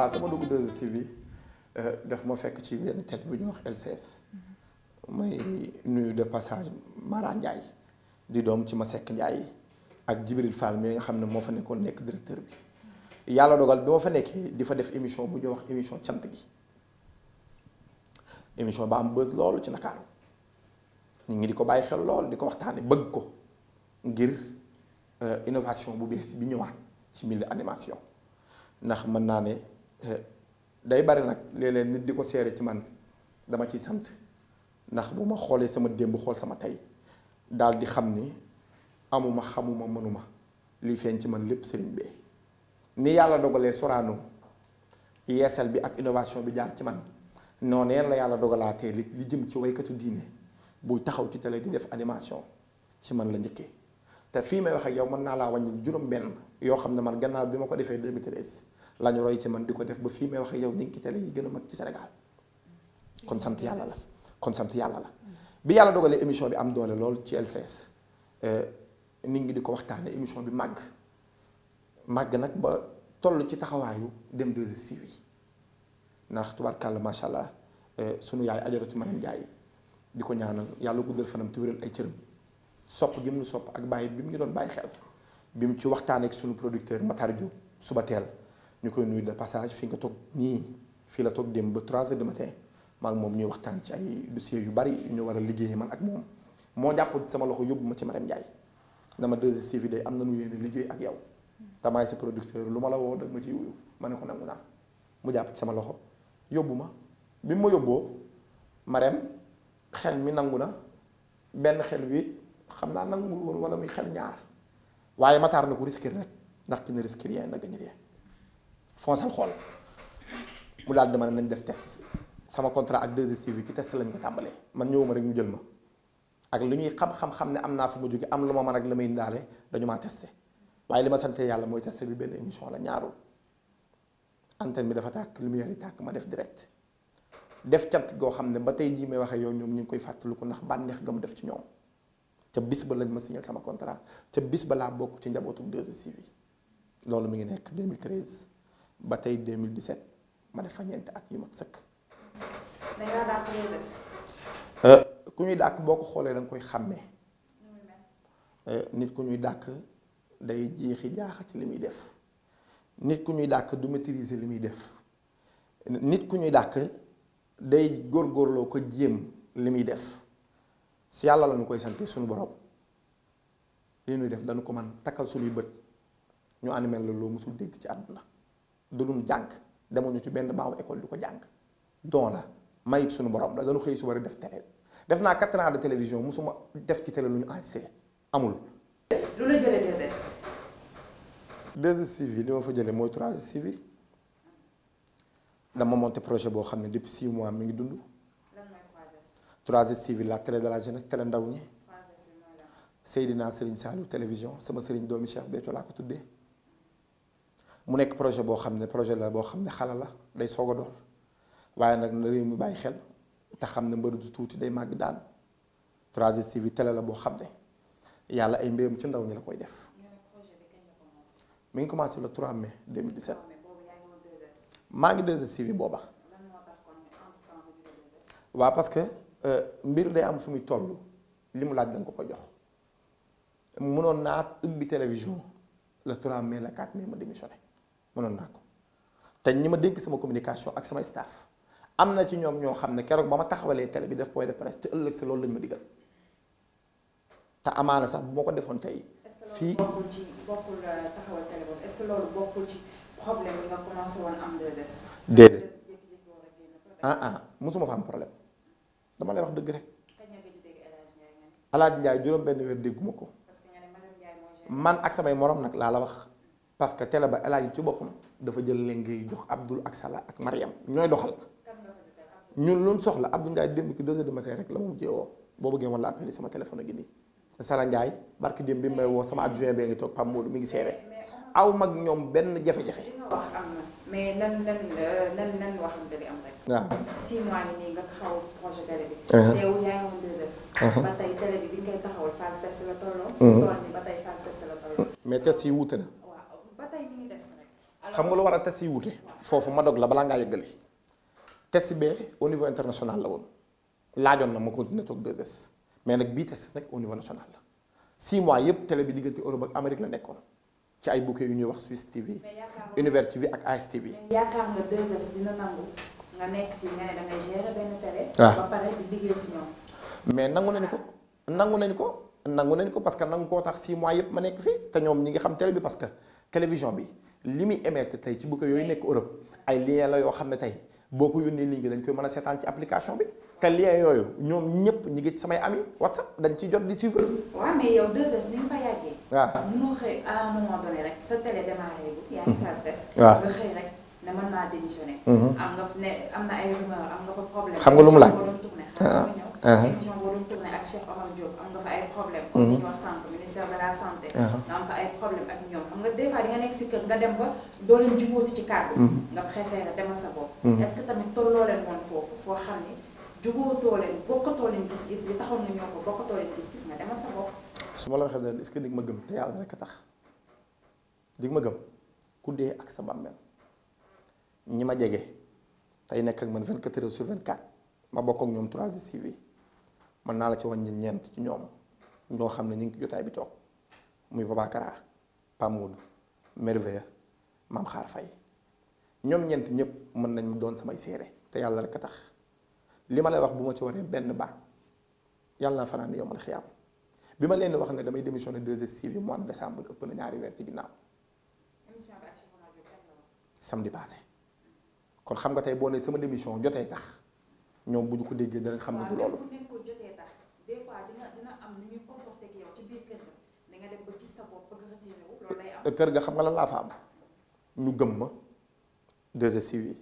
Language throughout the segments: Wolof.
waaw sama dugg 2STV daf ma fekk ci benn télé bu ñuy wax LCS. may nuyu de passage Mara Ndiaye di doom ci Masek Ndiaye ak Djibril Fall mi nga xam ne moo fa nekkoon nekk directeur bi yàlla dogal bi ma fa nekkee di fa def émission bu ñuy wax émission cant gi émission ba am buzz loolu ci Ndakaaru nit ñi di ko bàyyi xel lool di ko waxtaane bëgg ko ngir innovation bu bees bi ñëwaat ci milieu animation ndax mën naa ne day bari nag léeg-léeg nit di ko seere ci man dama ciy sant ndax bu ma xoolee sama démb xool sama tey daal di xam ni amuma xamuma mënuma lii feeñ ci man lépp sëriñ bee ni yàlla dogalee Sorano yeesal bi ak innovation bi jaar ci man noonee la yàlla dogalaatee li jëm ci waykatu diine buy taxaw ci télé di def animation ci man la njëkkee te fii may wax ak yow mën naa laa wàññi juróom-benn yoo xam ne man gannaaw bi ma ko defee 2013 la ñu roy ci man di ko def ba fii may wax ak yow ñu ngi ci télé yi gën a mag ci Sénégal kon sant yàlla la kon sant yàlla la bi yàlla dogalee émission bi am doole lool ci LCS nit ñi di ko waxtaane émission bi màgg nag ba toll ci taxawaayu dem 2STV ndax tubaarkàlla macha allah sunu yaay ajaratu Mariam Ndiaye di ko ñaanal yàlla guddal fanam te wéral ay cëram sopp gi mu nu sopp ak bàyyi bi mu ngi doon bàyyi xel bi mu ci waxtaanee ak sunu producteur Matar Diop suba teel ñu koy nuyu de passage fi nga toog nii fii la toog dem ba 3 heures du matin maa ngi moom ñuy waxtaan ci ay dossiers yu bari yu ñu war a liggéeyee man ak moom moo jàpp sama loxo yóbbu ma ci Mariam Ndiaye dama 2STV day am na nu yéene liggéey ak yow damaay sa producteur lu ma la woo dag ma ciy wuyu ma ne ko nangu naa mu jàpp ci sama loxo yóbbu ma bi mu ma yóbboo Mariam xel mi nangu na benn xel bi xam naa nanguwul woon wala muy xel ñaar waaye Matar na ko risqué rek ndax ki ne risque rien na gañ rien fonçal xool mu daal dama ne nañ def test sama contrat ak 2STV ci test lañ ko tàmbalee man ñëwuma rek ñu jël ma ak li ñuy xam-xam ne am naa fu ma jóge am lu ma mën ak la may indaale dañu maa testé waaye li ma sante yàlla mooy testé bi benn émission la ñaarul antenne bi dafa tàkk lumière yi tàkk ma def direct def cant goo xam ne ba tey jii may waxee yow ñoom ñu ngi koy fàttaliku ndax bànneex ga mu def ci ñoom ca bis ba lañ ma signé sama contrat ca bis ba laa bokk ci njabootu 2STV loolu mi ngi nekk 2013 ba tey 2017 ma def fa ñeenti at yu mat sëkk. ku ñuy dàkk boo ko xoolee da nga koy xàmmee nit ku ñuy dàkk day jeexi jaaxa ci li muy def nit ku ñuy dàkk du maîtriser li muy def nit ku ñuy dàkk day góorgóorloo ko jéem li muy def si yàlla la ñu koy sante suñu borom li ñuy def dañu ko man takkal suñuy bët ñu animé la loo musul dégg ci àdduna du dul jàng demuñu ci benn baawu école di ko jàng don la mayit suñu borom la dañu xëy su war a def télé def naa 4 ans de télévision musuma def ci télé lu ñu enregistré amul. lu la jëlee 2STV li ma fa jëlee mooy 3STV dama monté projet boo xam ne depuis 6 mois mi ngi dund. lan mooy 3STV la télé de la jeunesse télé ndaw ñi. Seydina Serigne Saliou télévision sama Serigne doomi Cheikh Béthio laa ko tuddee mu nekk projet boo xam ne projet la boo xam ne xala la day soog a door waaye nag na réew mi bàyyi xel te xam ne mbër du tuuti day màgg daan 3STV télé la boo xam ne yàlla ay mbiram ci ndaw ñi la koy def. mi ngi commencé le 3 mai 2017 maa ngi 2STV booba. waaw parce que mbir day am fu muy toll li mu laaj danga ko ko jox mënoon naa ubbi télévision le 3 mai le 4 mai ma démissionné mënoon naa ko te ñi ma dénk sama communication ak sama staff am na ci ñoom ñoo xam ne keroog ba ma taxawalee télé bi def point de presse ci ëllëg si loolu lañ ma digal te amaana sax bu ma ko defoon tey. fii bokkul taxawal télé boobu est-ce que loolu bokkul ci problème yi nga commencé woon am 2S. déedéet mosuma fa am problème dama lay wax dëgg rek. El Hadj Ndiaye juróom benn weer dégguma ko. man ak samay morom nag laa la wax parce que télé ba El Hadj ci boppam dafa jël leen ngay jox Abdoul ak Salah ak Mariam ñooy doxal ñun loolu soxla Abdou Ndiaye démb ki 2 heures du matin rek la mu jéewoo boo bëggee woon la appelé sama téléphone a gi nii. Sara Ndiaye barki démb bi may woo sama adjoint bee ngi toog Pape Modou mi ngi seere aw mag ñoom benn jafe-jafe. li nga wax am na mais nan waxante li am rek. waaw 6 mois nii nga taxaw projet télé bi. teew yaa ngi woon 2S. ba tey télé bi nga koy taxawal phase test la tolloo. tool ni ba tey phase test la tolloo. mais test yi wuute na. waaw ba tey mi ngi des rek. xam nga lu war a test yi wute. foofu ma dog la balaa ngaa yëggali. test bee au niveau international la woon laajoon na ma continuer toog 2S mais nag bii test nag au niveau national la 6 mois yëpp télé bi diggante Europe ak Amérique la nekkoon ci ay bouquet yu ñuy wax Swiss TV. Univers TV ak AS TV. yaakaar nga 2S dina nangu nga nekk fii nga ne da ngay gérer benn télé. ba pare di liggéey si ñoom. mais nangu nañu ko parce que nangu koo tax 6 mois yëpp ma nekk fii te ñoom ñi ngi xam télé bi parce que télévision bi li muy émettre tey ci bouquet yooyu nekk Europe ay lien la yoo xam ne tey. boo ko yónnee ligne bi dañ koy mën a seetaan ci application bi te lien yooyu ñoom ñëpp ñi ngi ci samay ami WhatsApp dañ ciy jot di suivre. waaw mais yow 2S ni nga fa yàggee. waaw mënoo xëy à un moment donné rek sa télé démarré bu yaa ngi phase test. waaw nga xëy rek ne mën naa démissionné. am na ay rumeur am nga fa problème. xam nga lu mu laaj émission boo doon tourné ak Cheikh Omar Diop am nga fa ay problème comme ni ñu wax santé ministère de la santé. nga am fa ay problème ak ñoom xam nga des fois di nga nekk si kër nga dem ba doo leen jubóoti ci kàddu. nga préféré demal sa bopp. est-ce que tamit tolloo leen woon foofu foo xam ni jubóotoo leen bokkatoo leen gis-gis li taxoon nga ñëw fa bokkatoo leen gis-gis nga demal sa bopp. su ma la waxee daal est-ce que dig ma gëm te yàlla rek a tax dig ma gëm ku dee ak sa bàmmeel ñi ma jege tey nekk ak man 24 heures sur 24 ma bokk ak ñoom 3STV mën naa la ci wàññi ñeent ci ñoom ñoo xam ne ñu ngi jotaay bi toog muy Babacara Pamoud Merveille Maam Xaar Fay ñoom ñeent ñëpp mën nañ doon samay séere te yàlla rek a tax li ma lay wax bu ma ci waree benn baat yàlla naa fanaan yow man xiyaam bi ma leen wax ne damay démissionné 2STV mois de décembre ëpp na ñaari weer ci ginnaaw samedi passé kon xam nga tey boo ne sama démission jotee tax ñoom bu ñu ko déggee danañ xam ne du loolu. kër ga xam nga lan laa fa am ñu gëm ma 2STV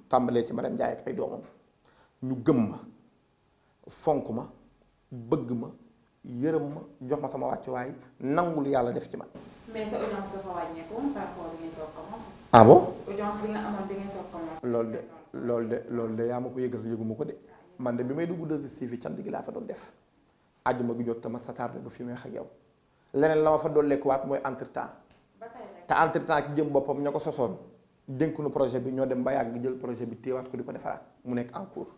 tàmbalee ci Marème Ndiaye ak ay doomam ñu gëm ma fonk ma bëgg ma yërëm ma jox ma sama wàccuwaay nangul yàlla def ci man. mais sa audience dafa wàññeeku woon par rapport bi ngeen soog commencé. ah bon. audience bi nga amoon bi ngeen soog commencé. loolu de yaa ma ko yëgal yëguma ko de man de bi may dugg 2STV cant gi laa fa doon def àjjuma gi jot te ma sa tardé ba fi may wax ak yow leneen la ma fa dolleekuwaat mooy entre-temps te entre-temps ci jëm boppam ña ko sosoon dénk nu projet bi ñoo dem ba yàgg jël projet bi téewaat ko di ko defaraat mu nekk en cours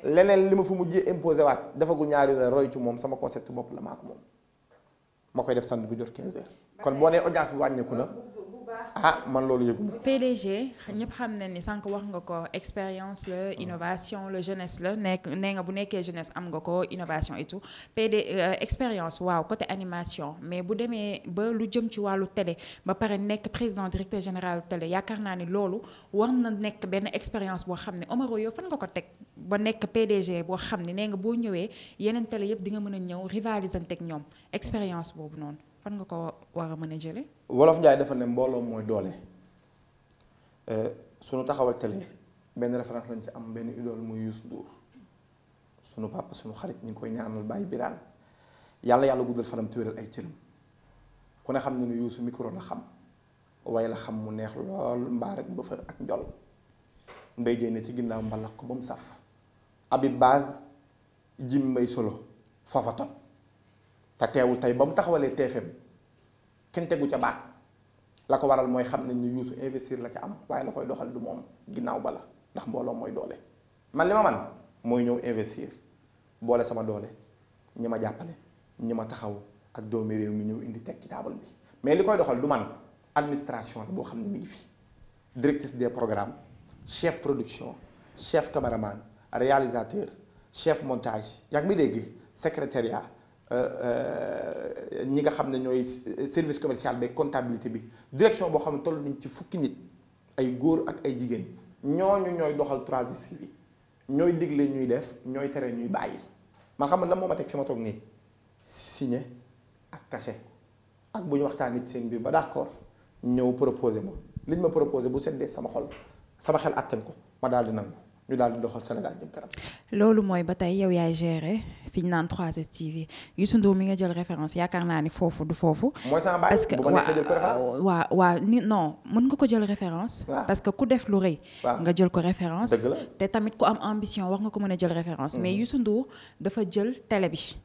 leneen li ma fa mujjee imposé waat defagul ñaari weer roy ci moom sama concept bopp la maa ko moom ma koy def samedi bu jot 15 heures kon boo nee audience bi wàññeeku na ah man loolu yëguma. PDG ñëpp xam nañ ni sànq wax nga ko expérience la innovation la jeunesse la nekk nee nga bu nekkee jeunesse am nga ko innovation et tout expérience waaw côté animation mais bu demee ba lu jëm ci wàllu télé ba pare nekk président directeur général télé yaakaar naa ni loolu war na nekk benn expérience boo xam ne Omaro yow fan nga ko teg ba nekk PDG boo xam ne nee nga boo ñëwee yeneen télé yëpp di nga mën a ñëw rivalisante ak ñoom expérience boobu noonu fan nga ko war a mën a jëlee. Wolof Njaay dafa ne mbooloo mooy doole sunu taxawal télé benn référence lañ ci am benn idole muy Youssou Ndour sunu papa sunu xarit ñu ngi koy ñaanal Baye Birane yàlla guddal fanam te wéral ay cëram ku ne xam ne ni Youssou micro la xam way la xam mu neex lool mbaar ak mbëfër ak njol mbay génne ci ginnaaw mbalax ko ba mu saf Habib Baz jim mbay solo foofa tot te teewul tey ba mu taxawalee TFM kenn tegu ca baat la ko waral mooy xam nañ ni Youssou investir la ca am waaye la koy doxal du moom ginnaaw bala ndax mbooloo mooy doole man li ma man mooy ñëw investir boole sama doole ñi ma jàppale ñi ma taxaw ak doomi réew mi ñëw indi teg ci taabal bi mais li koy doxal du man administration la boo xam ne mi ngi fi directrice des programmes chef production chef caméraman réalisateur chef montage yaa ngi may dégg secrétariat ñi nga xam ne ñooy service commercial bi comptabilité bi direction boo xam ne toll nañ ci fukki nit ay góor ak ay jigéen ñooñu ñooy doxal 3STV ñooy digle ñuy def ñooy tere ñuy bàyyi man xam ne lan moo ma teg fi ma toog nii signé ak cachet ak bu ñu waxtaanee ci seen biir ba d'accord ñëw proposé ma li ñu ma proposé bu seddee sama xol sama xel attan ko ma daal di nangu ñu daal di doxal Sénégal jëm kanam. loolu mooy ba tey yow yaay gérer fi ñu naan 3STV Youssou Ndour mi nga jël référence yaakaar naa ni foofu du foofu. mooy sama baay bu ma neexee jël ko référence. waaw ni non mën nga ko jël référence. parce que ku def lu rëy. nga jël ko référence. dëgg la te tamit ku am ambition wax nga ko mën a jël référence. mais Youssou Ndour dafa jël télé bi.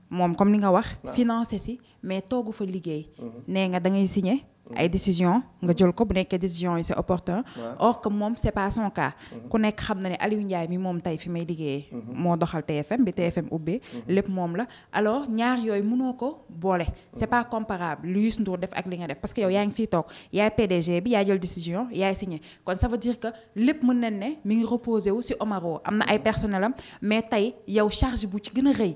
moom comme ni nga wax. financé si mais toogu fa liggéey. nee nga da ngay signé. ay décision nga jël ko bu nekkee décision yi c'est opportun. or que moom c'est pas son cas. ku nekk xam na ne Aliou Ndiaye mi moom tey fi may liggéeyee. moo doxal TFM bi TFM ubbee. lépp moom la alors ñaar yooyu mënoo ko boole. c'est pas comparable lu Youssou Ndour def ak li nga def parce que yow yaa ngi fii toog yaay PDG bi yaay jël décision yaay signé kon ça veut dire que lépp mën nañ ne mi ngi reposé wu ci Omaro am na ay personnel am mais tey yow charge bu ci gën a rëy.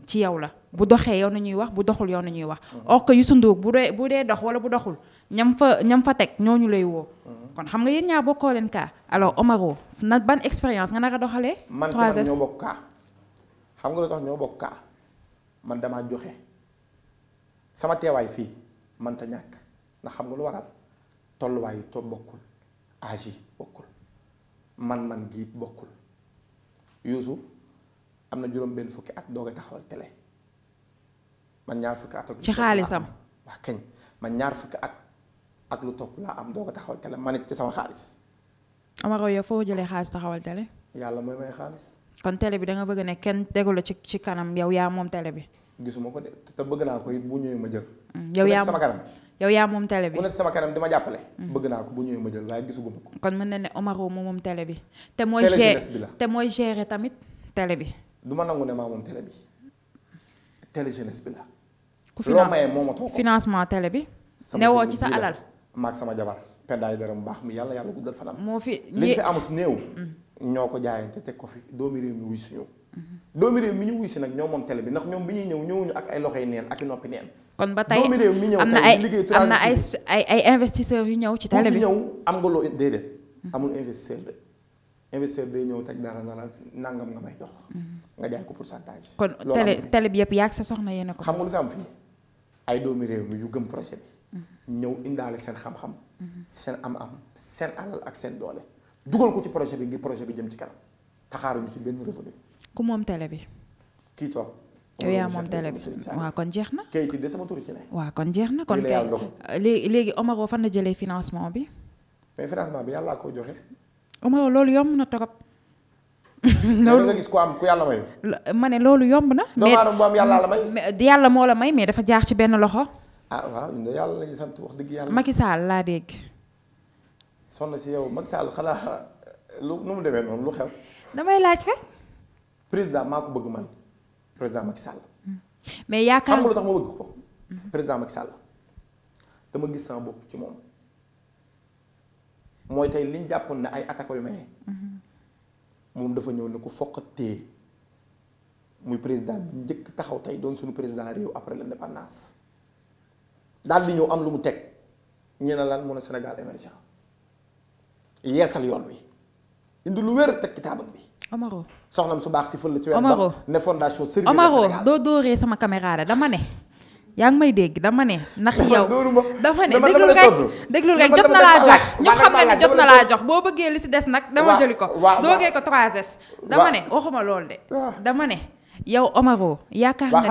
ci yow la bu doxee yow na ñuy wax bu doxul yow na ñuy wax. or que Youssou Ndour bu dee dox wala bu doxul ñam fa teg ñooñu lay woo. kon xam nga yéen ñaar bokkoo leen kaa alors Omaro na ban expérience nga nar a doxalee. 3S man tamit ñoo bokk kaa xam nga lu tax ñoo bokk kaa man damaa joxe sama teewaay fii man ta ñàkk ndax xam nga lu waral tolluwaayu to bokkul âge yi bokkul man giit bokkul Youssou am na juróom benn fukki at doog a taxawal télé man ñaar fukki at ak ci xaalisam waa kañ man ñaar fukki at ak lu topp laa am doog a taxawal télé man it ci sama xaalis. Omaro yow foo jëlee xaalis taxawal télé. yàlla mooy may xaalis. kon télé bi da nga bëgg ne kenn tegu la ci kanam yow yaa moom télé bi. gisuma ko de te bëgg naa ko it bu ñëwee ma jël. yow yaa sama kanam. yow yaa moom télé bi ku nekk sama kanam di ma jàppale. bëgg naa ko bu ñëwee ma jël waaye gisuguma ko. kon mën na ne Omaro moom télé bi. te mooy gérer tamit télé bi. du ma nangu ne maa moom télé bi télé jeunesse bi la. ku loo mayee moo ma toog financement télé bi. newoo ci sa alal. maag sama jabar pendaay dara mu baax mi yàlla guddal fanam. moo fi li fi amus néew. ñoo ko jaayante teg ko fi doomi réew mi wuy si ñëw. doomi réew mi ñu wuy si nag ñoo moom télé bi ndax ñoom bi ñuy ñëw ñëwuñu ak ay loxoy neen ak i noppi neen. kon ba tey doomi réew mi ñëw am na ay investisseurs yu ñëw ci télé bi ñëw am nga loo déedéet. amul investisseur de investisseur day ñëw teg dara na la nangam nga may jox. nga jaay ko pourcentage. kon télé bi yëpp yaag sa soxna yéen a ko. xam nga lu fi am fii ay doomi réew mi yu gëm projet bi. ñëw indaale seen xam-xam. seen am-am seen alal ak seen doole. dugal ko ci projet bi ngir projet bi jëm ci kanam taxaaruñu ci benn revenu. ku moom télé bi. kii toog. yow yaa moom télé bi waaw kon jeex na. kayit de sama tur ci ne. waaw kon jeex na kon kay léegi Omaro fan la jëlee financement bi. mais financement bi yàlla koo joxe. Omaro loolu yomb na torop. loolu nga gis ku yàlla mayu. ma ne loolu yomb na. mais doomu bu am yàlla la may. yàlla moo la may mais dafa jaar ci benn loxo. ah waaw ñun de yàlla la ñuy sant wax dëgg yàlla. Macky Sall laa dégg. sonn si yow Macky Sall xanaa nu mu demee noonu lu xew. damay laaj rek. président maa ko bëgg man président Macky Sall. mais yaakaar xam nga lu tax ma bëgg ko. président Macky Sall dama gis sama bopp ci moom mooy tey liñ jàppoon ne ay attaques yu maye. moom dafa ñëw ne ku foqatee muy président bi njëkk taxaw tey doon suñu président réew après l'indépendance daal di ñëw am lu mu teg ñu ne lan mu ne Sénégal émergent yeesal yoon wi indi lu wér teg kitaabam bi. Omaro soxnam su baax si fël la ci wér. Omaro ne fondation Serigne Omaro doo dóoree sama caméra dama ne. yaa ngi may dégg dama ne ndax yow dama ne déglul rek jot na laa jox ñëpp xam nga ne jot na laa jox boo bëggee li si des nag dama jëli ko doogee ko 3S dama ne waxuma loolu de dama ne yow Omaro yaakaar nga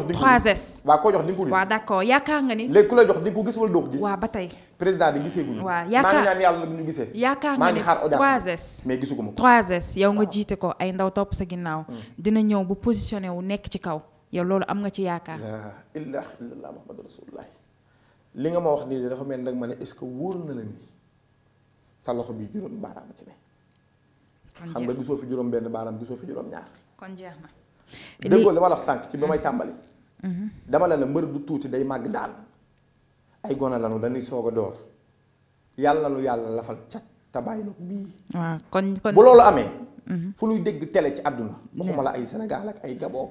ni 3S waaw koo jox di nga ko gis waaw d'accord yaakaar nga ni léegi ku la jox di nga ko gis wala doo ko gis waaw ba tey président di gisee guñu waaw maa ngi ñaan yàlla nag ñu gisee yaakaar nga ni 3S mais gisuguma ko 3S yow nga jiite ko ay ndaw topp sa ginnaaw dina ñëw bu positionné wu nekk ci kaw yow loolu am nga ci yaakaar. la ilaha illallah muhammadu rasulullah li nga ma wax nii de dafa mel nag ma ne est-ce que wóor na la nii sa loxo bi juróom baaraam ci ne. xam nga gisoo fi juróom benn baaraam gisoo fi juróom ñaar. kon jeex na. déggoo li ma la wax sànq ci ba may tàmbali. dama la mbër du tuuti day màgg daan ay gone lanu dañuy soog a door yàlla nu yàlla lafal cat te bàyyi na ko bii. waaw kon bu loolu amee. fu ñuy dégg télé ci àdduna. waxuma la ay Sénégal ak ay Gabon.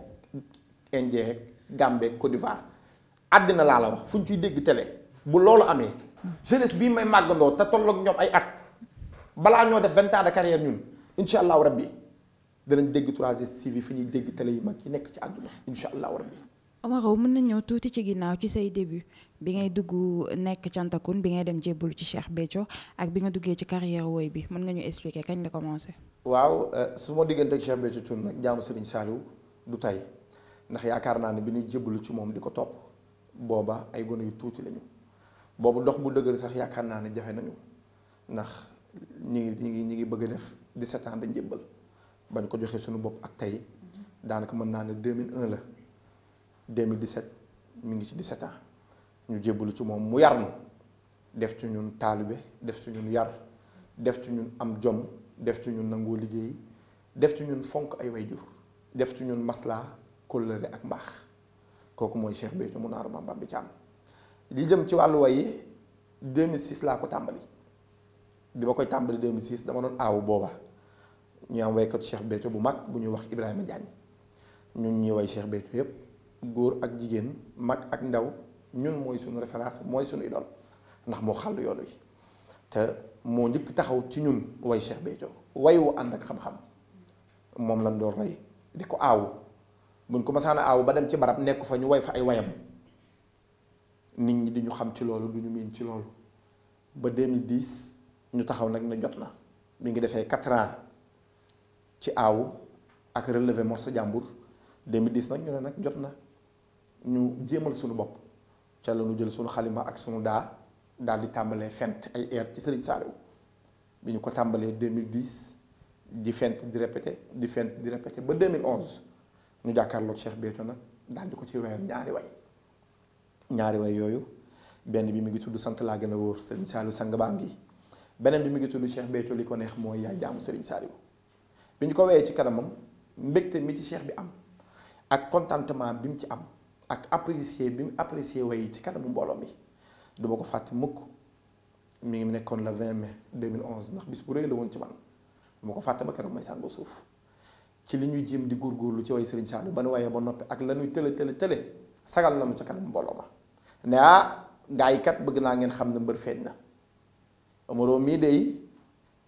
Indien Gambie Côte d'Ivoire àddina laa la wax fu ñu ciy dégg télé bu loolu amee jeunesse bii may màggandoo te tolloog ñoom ay at balaa ñoo def 20 ans de carrière ñun incha allahu rabbi danañ dégg 3STV fi ñuy dégg télé yu mag yi nekk ci àdduna incha allahu rabbi. Omaro mën na ñëw tuuti ci ginnaaw ci say début bi ngay dugg nekk cantakun bi ngay dem jébbalu ci Cheikh Béthio ak bi nga duggee ci carrière woy bi mën nga ñu expliquer kañ la commencé. waaw su ma diggante ak Cheikh Béthio Thioune nag jaamu Serigne Saliou du tey. ndax yaakaar naa ne bi ñu jébbalu ci moom di ko topp booba ay gone yu tuuti lañu boobu dox bu dëgër sax yaakaar naa ne jafe nañu ndax ñi ngi bëgg a def 17 ans dañ jébbal bañ ko joxee suñu bopp ak tey daanaka mën naa ne 2001 la 2017 mi ngi ci 17 ans ñu jébbalu ci moom mu yar nu def ci ñun taalibe def ci ñun yar def ci ñun am jom def ci ñun nangoo liggéey def ci ñun fonk ay wayjur def ci ñun maslaa kóllëre ak mbaax kooku mooy Cheikh Béthio mu naaru Maam Bambi Thiam li jëm ci wàllu way yi 2006 laa ko tàmbali bi ma koy tàmbali 2006 dama doon aawu booba ñu am waykatu Cheikh Béthio bu mag bu ñuy wax Ibrahima Diagne ñun ñuy way Cheikh Béthio yépp góor ak jigéen mag ak ndaw ñun mooy suñu référence mooy suñu idole ndax moo xàll yoon wi te moo njëkk taxaw ci ñun way Cheikh Béthio way wu ànd ak xam-xam moom lañ doon rey di ko aawu buñ ko masaana aawu ba dem ci barab nekk fa ñu way fa ay wayam nit ñi di ñu xam ci loolu du ñu miin ci loolu ba 2010 ñu taxaw nag ne jot na mi ngi defee 4 ans ci aawu ak relevé morceau jàmbur 2010 nag ñu ne nag jot na ñu jéemal suñu bopp ca la ñu jël suñu xalima ak suñu daal di tàmbalee fent ay air ci Serigne Saliou bi ñu ko tàmbalee 2010 di fent di répété di fent di répété ba 2011 ñu jàkkaarloog Cheikh Béthio nag daal di ko ci wéyal ñaari way yooyu benn bi mi ngi tudd sant laa gën a wóor Serigne Saliou sang baa ngi beneen bi mi ngi tudd Cheikh Béthio li ko neex mooy yaay jaamu Serigne Saliou bi ñu ko wéyee ci kanamam mbégte mi ci Cheikh bi am ak contentement bi mu ci am ak apprécier bi mu apprécier way ci kanamu mbooloo mi du ma ko fàtte mukk mi ngi nekkoon le 20 mai 2011 ndax bis bu rëy la woon ci man du ma ko fàtte ba keroog may sàngoo suuf ci li ñuy jéem di góorgóorlu ci way Serigne Saliou ba nu wayee ba noppi ak la ñuy tële sagal nañu ca kanamu mbooloo ma ne gaa yi kat bëgg naa ngeen xam ne mbër feeñ na Omaro mii de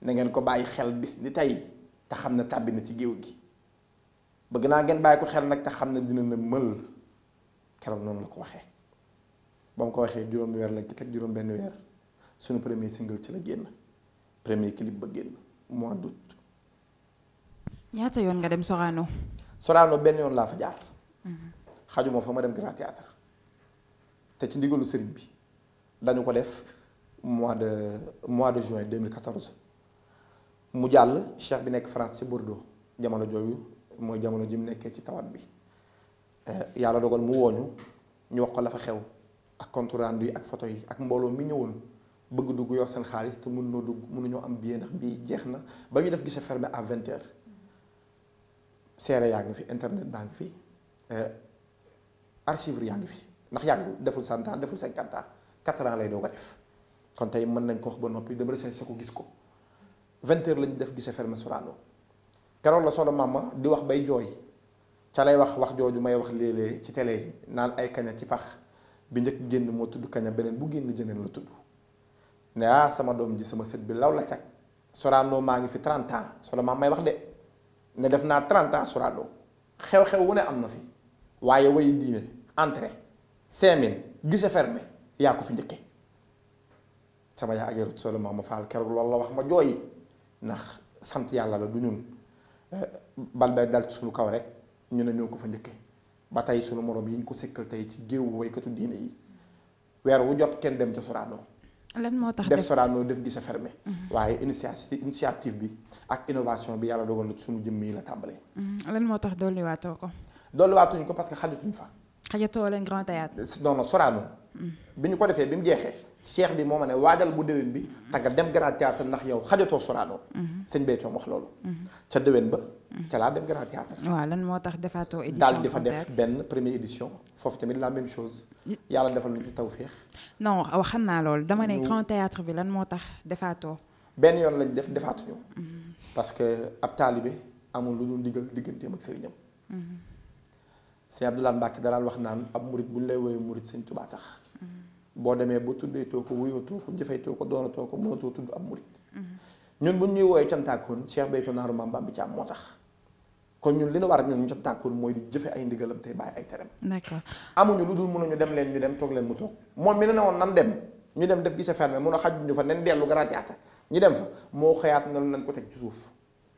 na ngeen ko bàyyi xel bis ni tey te xam ne tàbbi na ci géew gi bëgg naa ngeen bàyyi ko xel nag te xam ne dina na mël keroog noonu la ko waxee ba mu ko waxee juróomi weer lañ ci teg juróom benn weer suñu premier single ci la génn premier clip ba génn mois d'août. ñaata yoon nga dem Sorano. Sorano benn yoon laa fa jaar. xajuma fa ma dem Grand Théâtre te ci ndigalu sëriñ bi dañu ko def mois de juin 2014 mu jàll cheikh bi nekk France ci Bordeaux jamono jooju mooy jamono ji mu nekkee ci tawat bi yàlla dogal mu wooñu ñu wax ko la fa xew ak compte rendu yi ak photo yi ak mbooloo mi ñëwoon bëgg dugg yor seen xaalis te mën noo dugg mënuñoo am billet ndax bii jeex na ba ñu def guichet fermé à 20h seere yaa ngi fi internet baa ngi fi archive yaa ngi fi ndax yàggul deful 100 ans deful 50 ans 4 ans lay doog a def kon tey mën nañ ko wax ba noppi dem recherche ko gis ko 20h lañu def guichet fermé Sorano keroog la solo mama di wax bay jooy ca lay wax jooju may wax léeg-léeg ci télé yi naan ay kaña ci pax bi njëkk génn moo tudd kaña beneen bu génn jëneen la tudd ne sama doom ji sama sët bi law la cag Sorano maa ngi fi 30 ans solo maam may wax de ne def naa 30 ans Sorano xew-xew wu ne am na fi waaye way diine entrée 5000 guichet fermé yaa ko fi njëkke sama yaa ajarut solo maam ma faal keroog loolu la wax ma jooyi ndax sant yàlla la du ñun bal bay dal ci suñu kaw rek ñu ne ñoo ko fa njëkke ba tey suñu morom yi ñu ko sekkal tey ci géewu waykatu diine yi weer wu jot kenn dem ca Sorano lan moo tax def Sorano def guichet fermé waaye initiative bi ak innovation bi yàlla dogal na suñu jëmm yi la tàmbalee lan moo tax dolliwaatoo ko dolliwaatuñu ko parce que xajatuñ fa xajatoo leen Grand Théâtre non Sorano bi ñu ko defee bi mu jeexee cheikh bi moo ma ne waajal bu déwén bi te nga dem Grand Théâtre ndax yow xajatoo Sorano sëñ Béthio wax loolu ca déwén ba ca laa dem Grand Théâtre waaw lan moo tax defaatoo édition daal di fa def benn première édition foofu tamit la même chose yàlla defal nañu ci tawféex non xam naa loolu dama ne Grand Théâtre bi lan moo tax defaatoo benn yoon lañ def defaatuñu parce que ab taalibe amul lu dul ndigal digganteem ak sëriñam sëñ Abdoulaye Mbacke daraan wax naan ab murit bu ñu lay woowee murit sëñ Tuubaa tax boo demee ba tuddee too ko wuyoo too ko jëfee too ko doonatoo ko mënatoo tudd ab murit ñun bu ñuy woowee cantaakoon Cheikh Béthio naaru Maam Bambi Thiam moo tax kon ñun li nu war a ñun cantaakoon mooy di jëfe ay ndigalam tey bàyyi ay terem d'accord amuñu lu dul mënuñu dem leen ñu dem toog leen mu toog moom mi ne woon nan dem ñu dem def guichet fermé mun a xaj ñu fa nen dellu Grand Théâtre ñu dem fa moo xëyaat na lu nañ ko teg ci suuf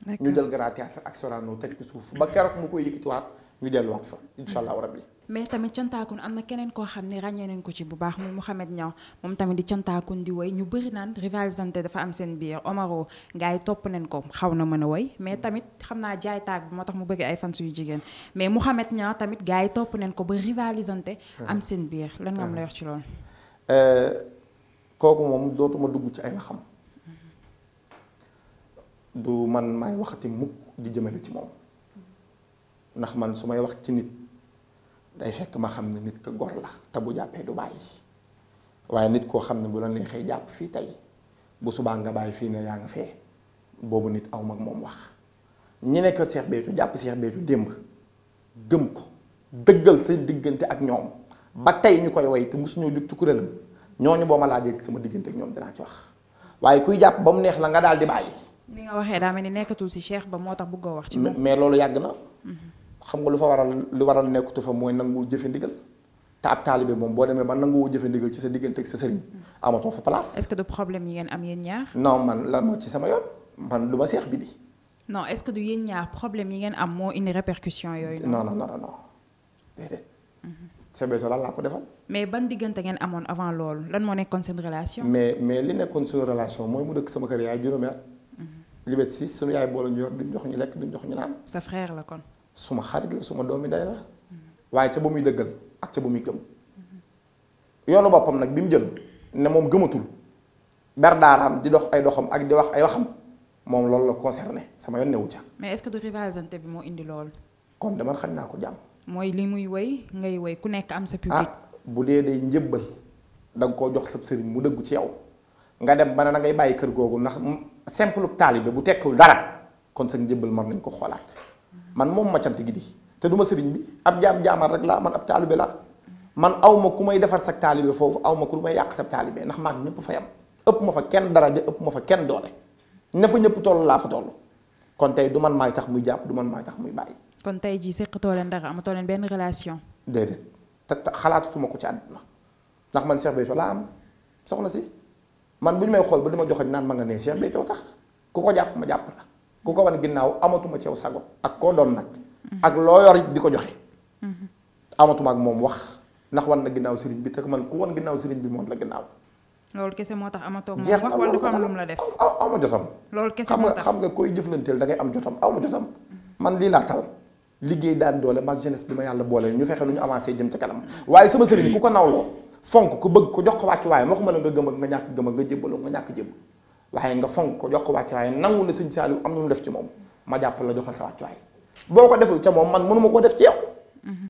ñu jël Grand Théâtre ak Sorano teg ci suuf ba keroog mu koy yëkkatiwaat ñu delluwaat fa incha allahu rabbi mais tamit cantaakun am na keneen koo xam ne ràññee nañ ko ci bu baax muy Mouhamed Niang moom tamit di cantaakun di woy ñu bëri naan rivalisante dafa am seen biir Omaro gars yi topp nañ ko xaw na mën a woy mais tamit xam naa jaay taag bi moo tax mu bëgg ay fans yu jigéen mais Mouhamed Niang tamit gars yi topp nañ ko ba rivalisante am seen biir lan nga am lay wax ci loolu kooku moom dootuma dugg ci ay waxam du man maay waxati mukk di jëmale ci moom ndax man su may wax ci nit day fekk ma xam ne nit ka gor la te bu jàppee du bàyyi waaye nit koo xam ne bu la neexee jàpp fii tey bu subaa nga bàyyi fii ne yaa nga fee boobu nit aw mag moom wax ñi nekk Cheikh Béthio jàpp Cheikh Béthio démb gëm ko dëggal seen diggante ak ñoom ba tey ñu koy way te mosuñoo jóg ci kuréelam ñooñu boo ma laajee sama diggante ak ñoom dinaa ci wax waaye kuy jàpp ba mu neex la nga daal di bàyyi. ni nga waxee daa mel ni nekkatul ci Cheikh ba moo tax bëggoo wax ci moom. mais loolu yàgg na. xam nga lu waral nekkatu fa mooy nanguwul jëfe ndigal te ab taalibe moom boo demee ba nanguwoo jëfe ndigal ci sa diggante ak sa sëriñ amatoo fa place. est-ce que de problème yi ngeen am yéen ñaar. non man la moo ci sama yoon man du ma seex bi di. non est-ce que du yéen ñaar problème yi ngeen am moo indi répercussion yooyu. non déedéet. Cheikh Béthio lan laa ko defal. mais ban diggante ngeen amoon avant loolu lan moo nekkoon seen relation. mais li nekkoon suñu relation mooy mu dëkk sama kër yaay juróomi at. Liberté 6 suñu yaay boole ñu yor duñ jox ñu lekk duñ jox ñu naan. sa frère la kon. suma xarit la suma doomi day la. waaye ca ba muy dëggal ak ca ba muy gëm. yoonu boppam nag bi mu jël ne moom gëmatul. ber daaraam di dox ay doxam ak di wax ay waxam moom loolu la concerné sama yoon newu ca. mais est-ce que du rivalisante bi moo indi loolu. kon dama xañ naa ko jàmm. mooy li muy woy ngay woy ku nekk am sa public. bu dee day njëbbal da nga koo jox sa sëriñ mu dëggu ci yow nga dem ba ne na ngay bàyyi kër googu ndax simple taalibe bu tekkul dara kon sa njëbbal mën nañ ko xoolaat man moom ma cant gi di te du ma sëriñ bi ab jaamal rek laa man ab taalibe laa man aw ma ku may defar sa taalibe foofu aw ma ku may yàq sa taalibe ndax maag ñëpp fa yam ëpp ma fa kenn daraja ëpp ma fa kenn doole ne fa ñëpp toll laa fa toll kon tey du man maay tax muy jàpp du man maay tax muy bàyyi. kon tey jii seqatoo leen dara amatoo leen benn relation. déedéet te xalaatatuma ko ci àdduna ndax man Cheikh Béthio laa am soxna si man bu ñu may xool ba di ma joxoñ naan ma nga ne Cheikh Béthio tax ku ko jàpp ma jàpp la ku ko wan ginnaaw amatuma ci yow sago ak koo doon nag. ak loo yor it di ko joxe. amatuma ak moom wax ndax wan na ginnaaw sëriñ bi te man ku wan ginnaaw sëriñ bi moom la ginnaaw. loolu kese moo tax amatoo moom jeex wax na wala du ko am lu mu la def. aw ma jotam. loolu kese moo tax xam nga koy jëflanteel da ngay am jotam aw ma jotam. man lii laa tal liggéey daan doole maag jeunesse bi ma yàlla boole ñu fexe nu ñu avancé jëm ca kanam waaye sama sëriñ ku ko nawloo fonk ko bëgg ko jox ko wàcc waaye moo ko mën a nga gëm ak nga ñàkk gëm ak nga jébbaloo nga ñàkk jébb waaye nga fonk ko jox ko wàcc waaye nangu na sëñ Saliou am na mu def ci moom ma jàpp la jox la sa wàcc waaye boo ko deful ca moom man mënuma koo def ci yow